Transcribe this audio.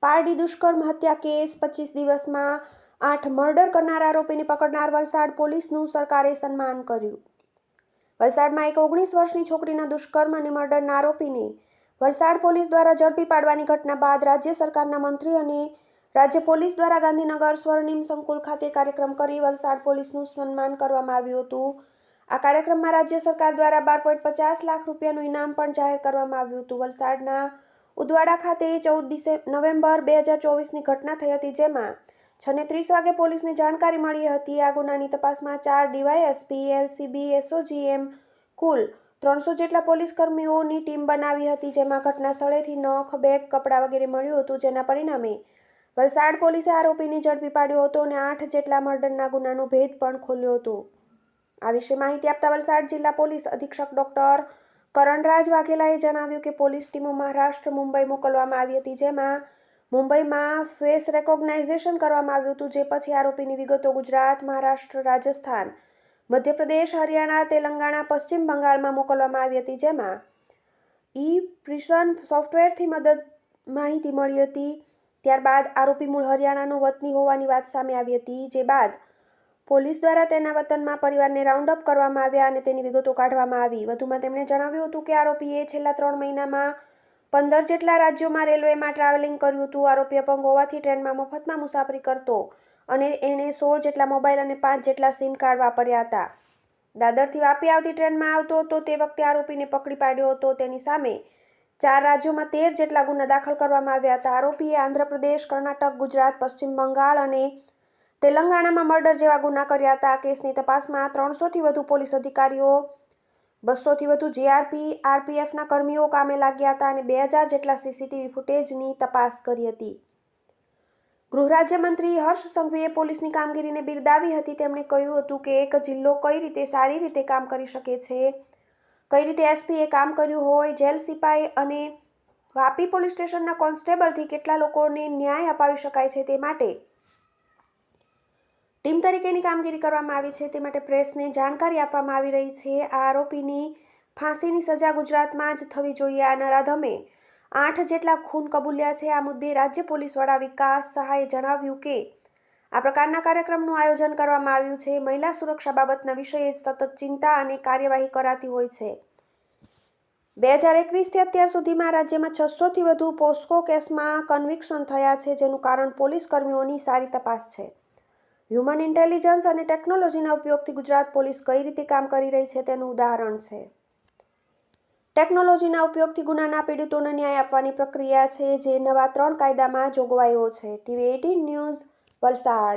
પારડી દુષ્કર્મ હત્યા કેસ 25 દિવસમાં 8 મર્ડર કરનાર આરોપીને પકડનાર વલસાડ પોલીસનું સરકારે સન્માન કર્યું। વલસાડમાં એક 19 વર્ષની છોકરીના દુષ્કર્મ અને મર્ડરના આરોપીને વલસાડ પોલીસ દ્વારા ઝડપી પાડવાની ઘટના બાદ રાજ્ય સરકારના મંત્રી અને રાજ્ય પોલીસ દ્વારા ગાંધીનગર સ્વર્ણિમ સંકુલ ખાતે કાર્યક્રમ કરી વલસાડ પોલીસનું સન્માન કરવામાં આવ્યું હતું। આ કાર્યક્રમમાં રાજ્ય સરકાર દ્વારા 12.50 લાખ રૂપિયાનું ઇનામ પણ જાહેર કરવામાં આવ્યું હતું। વલસાડના ઉદવાડા ખાતે 14 નવેમ્બર 2024ની ઘટના થઈ હતી, જેમાં 6:30 વાગે પોલીસને જાણકારી મળી હતી। આ ગુનાની તપાસમાં 4 ડીવાયએસપી, એલસીબી, એસઓજી કુલ 300 જેટલા પોલીસકર્મીઓની ટીમ બનાવી હતી, જેમાં ઘટના સ્થળેથી નખ, બેગ, કપડાં વગેરે મળ્યું હતું, જેના પરિણામે વલસાડ પોલીસે આરોપીને ઝડપી પાડ્યો હતો અને 8 જેટલા મર્ડરના ગુનાનો ભેદ પણ ખોલ્યો હતો। આ વિશે માહિતી આપતા વલસાડ જિલ્લા પોલીસ અધિક્ષક ડોક્ટર કરણરાજ વાઘેલાએ જણાવ્યું કે પોલીસ ટીમો મહારાષ્ટ્ર, મુંબઈ મોકલવામાં આવી હતી, જેમાં મુંબઈમાં ફેસ રેકોગ્નાઇઝેશન કરવામાં આવ્યું હતું, જે પછી આરોપીની વિગતો ગુજરાત, મહારાષ્ટ્ર, રાજસ્થાન, મધ્યપ્રદેશ, હરિયાણા, તેલંગાણા, પશ્ચિમ બંગાળમાં મોકલવામાં આવી હતી, જેમાં પ્રિઝન સોફ્ટવેરથી માહિતી મળી હતી। ત્યારબાદ આરોપી મૂળ હરિયાણાનો વતની હોવાની વાત સામે આવી હતી, જે બાદ પોલીસ દ્વારા તેના વતનમાં પરિવારને રાઉન્ડ અપ કરવામાં આવ્યા અને તેની વિગતો કાઢવામાં આવી। વધુમાં તેમણે જણાવ્યું હતું કે આરોપીએ છેલ્લા 3 મહિનામાં 15 જેટલા રાજ્યોમાં રેલવેમાં ટ્રાવેલિંગ કર્યું હતું। આરોપી અપંગ હોવાથી ટ્રેનમાં મફતમાં મુસાફરી કરતો અને એણે 16 જેટલા મોબાઈલ અને 5 જેટલા સિમ કાર્ડ વાપર્યા હતા। દાદરથી વાપી આવતી ટ્રેનમાં આવતો હતો તે વખતે આરોપીને પકડી પાડ્યો હતો। તેની સામે 4 રાજ્યોમાં 13 જેટલા ગુના દાખલ કરવામાં આવ્યા હતા। આરોપીએ આંધ્રપ્રદેશ, કર્ણાટક, ગુજરાત, પશ્ચિમ બંગાળ અને તેલંગાણામાં મર્ડર જેવા ગુના કર્યા હતા। આ કેસની તપાસમાં 300થી વધુ પોલીસ અધિકારીઓ, 200થી વધુ જીઆરપી, આરપીએફના કર્મીઓ કામે લાગ્યા હતા અને 2000 જેટલા સીસીટીવી ફૂટેજની તપાસ કરી હતી। ગૃહ રાજ્યમંત્રી હર્ષ સંઘવીએ પોલીસની કામગીરીને બિરદાવી હતી। તેમણે કહ્યું હતું કે એક જિલ્લો કઈ રીતે સારી રીતે કામ કરી શકે છે, કઈ રીતે એસપીએ કામ કર્યું હોય, જેલ સિપાઈ અને વાપી પોલીસ સ્ટેશનના કોન્સ્ટેબલથી કેટલા લોકોને ન્યાય અપાવી શકાય છે તે માટે ટીમ તરીકેની કામગીરી કરવામાં આવી છે, તે માટે પ્રેસને જાણકારી આપવામાં આવી રહી છે। આ આરોપીની ફાંસીની સજા ગુજરાતમાં જ થવી જોઈએ। આ નરાધમે 8 જેટલા ખૂન કબૂલ્યા છે। આ મુદ્દે રાજ્ય પોલીસ વડા વિકાસ સહાયે જણાવ્યું કે આ પ્રકારના કાર્યક્રમનું આયોજન કરવામાં આવ્યું છે। મહિલા સુરક્ષા બાબતના વિષયે સતત ચિંતા અને કાર્યવાહી કરાતી હોય છે। 2021થી અત્યાર સુધીમાં રાજ્યમાં 600થી વધુ પોસ્કો કેસમાં કન્વિક્શન થયા છે, જેનું કારણ પોલીસ કર્મીઓની સારી તપાસ છે। હ્યુમન ઇન્ટેલિજન્સ અને ટેકનોલોજીના ઉપયોગથી ગુજરાત પોલીસ કઈ રીતે કામ કરી રહી છે તેનું ઉદાહરણ છે। ટેકનોલોજીના ઉપયોગથી ગુનાના પીડિતોને ન્યાય આપવાની પ્રક્રિયા છે, જે નવા 3 કાયદામાં જોગવાઈઓ છે। TV18 news, Valsad.